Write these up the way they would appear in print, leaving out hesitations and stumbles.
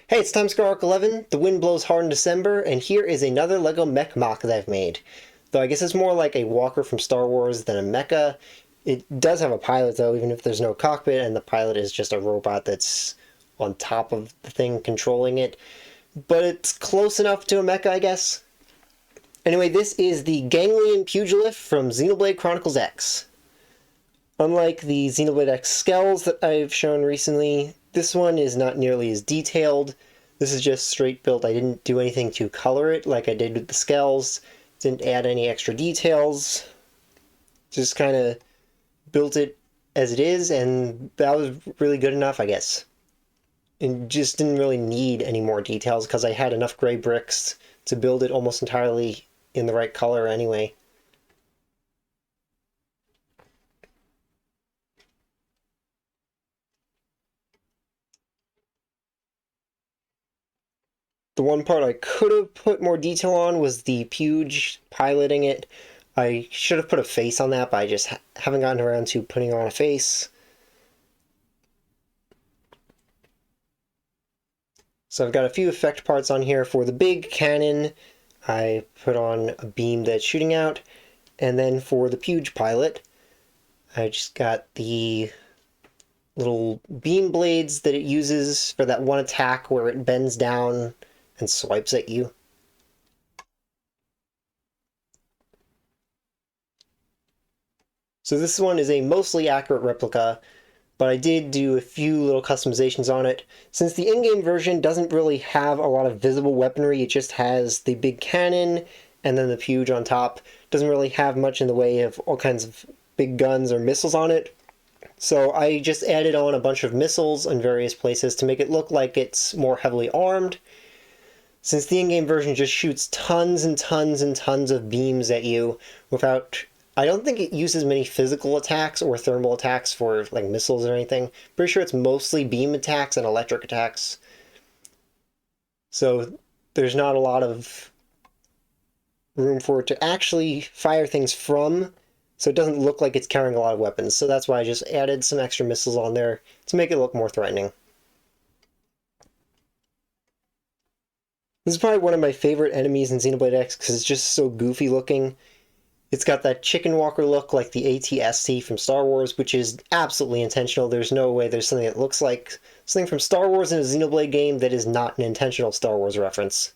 Hey, it's time for Arc 11. The wind blows hard in December, and here is another LEGO mech mock that I've made. Though I guess it's more like a walker from Star Wars than a mecha. It does have a pilot though, even if there's no cockpit, and the pilot is just a robot that's on top of the thing controlling it. But it's close enough to a mecha, I guess. Anyway, this is the Ganglion Pugilith from Xenoblade Chronicles X. Unlike the Xenoblade X skells that I've shown recently, this one is not nearly as detailed. This is just straight built. I didn't do anything to color it like I did with the skells. Didn't add any extra details. Just kind of built it as it is, and that was really good enough, I guess. And just didn't really need any more details because I had enough gray bricks to build it almost entirely in the right color anyway. The one part I could have put more detail on was the Puge piloting it. I should have put a face on that, but I just haven't gotten around to putting on a face. So I've got a few effect parts on here. For the big cannon, I put on a beam that's shooting out. And then for the Puge pilot, I just got the little beam blades that it uses for that one attack where it bends down and swipes at you. So this one is a mostly accurate replica, but I did do a few little customizations on it. Since the in-game version doesn't really have a lot of visible weaponry, it just has the big cannon and then the Puge on top. Doesn't really have much in the way of all kinds of big guns or missiles on it. So I just added on a bunch of missiles in various places to make it look like it's more heavily armed. Since the in-game version just shoots tons and tons and tons of beams at you without... I don't think it uses many physical attacks or thermal attacks for like missiles or anything. Pretty sure it's mostly beam attacks and electric attacks. So there's not a lot of room for it to actually fire things from, so it doesn't look like it's carrying a lot of weapons. So that's why I just added some extra missiles on there to make it look more threatening. This is probably one of my favorite enemies in Xenoblade X because it's just so goofy looking. It's got that chicken walker look like the AT-ST from Star Wars, which is absolutely intentional. There's no way there's something that looks like something from Star Wars in a Xenoblade game that is not an intentional Star Wars reference.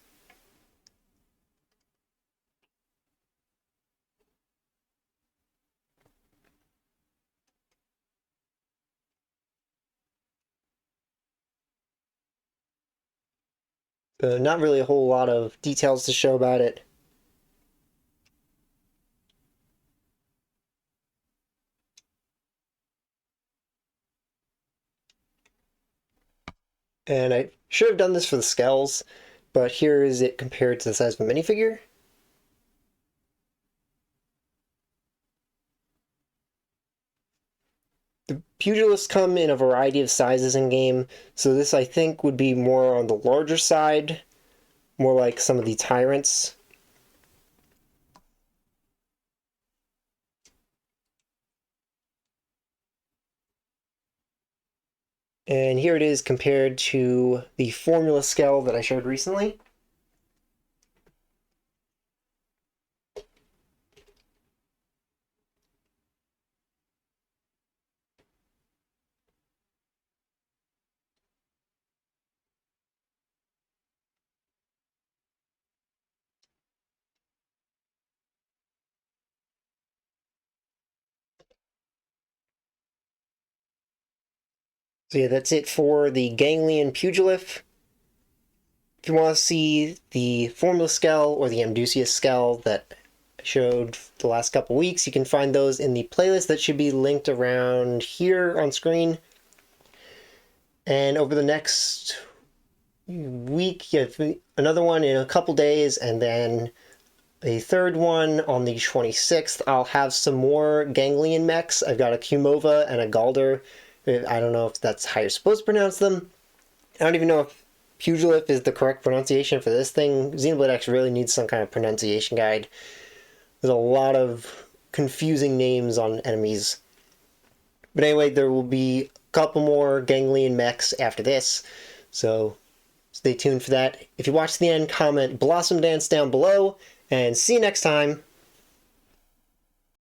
Not really a whole lot of details to show about it. And I should have done this for the skells, but here is it compared to the size of a minifigure. The pugilists come in a variety of sizes in game, so this I think would be more on the larger side, more like some of the tyrants. And here it is compared to the formula scale that I showed recently. So yeah, that's it for the Ganglion Pugilith. If you want to see the formula scale or the Amdusias scale that I showed the last couple weeks, you can find those in the playlist that should be linked around here on screen. And over the next week, you have another one in a couple days, and then a third one on the 26th. I'll have some more Ganglion mechs. I've got a Kumova and a Galder. I don't know if that's how you're supposed to pronounce them. I don't even know if Pugilith is the correct pronunciation for this thing. Xenoblade X really needs some kind of pronunciation guide. There's a lot of confusing names on enemies. But anyway, there will be a couple more Ganglion mechs after this, so Stay tuned for that. If you watch the end, comment Blossom Dance down below, and see you next time.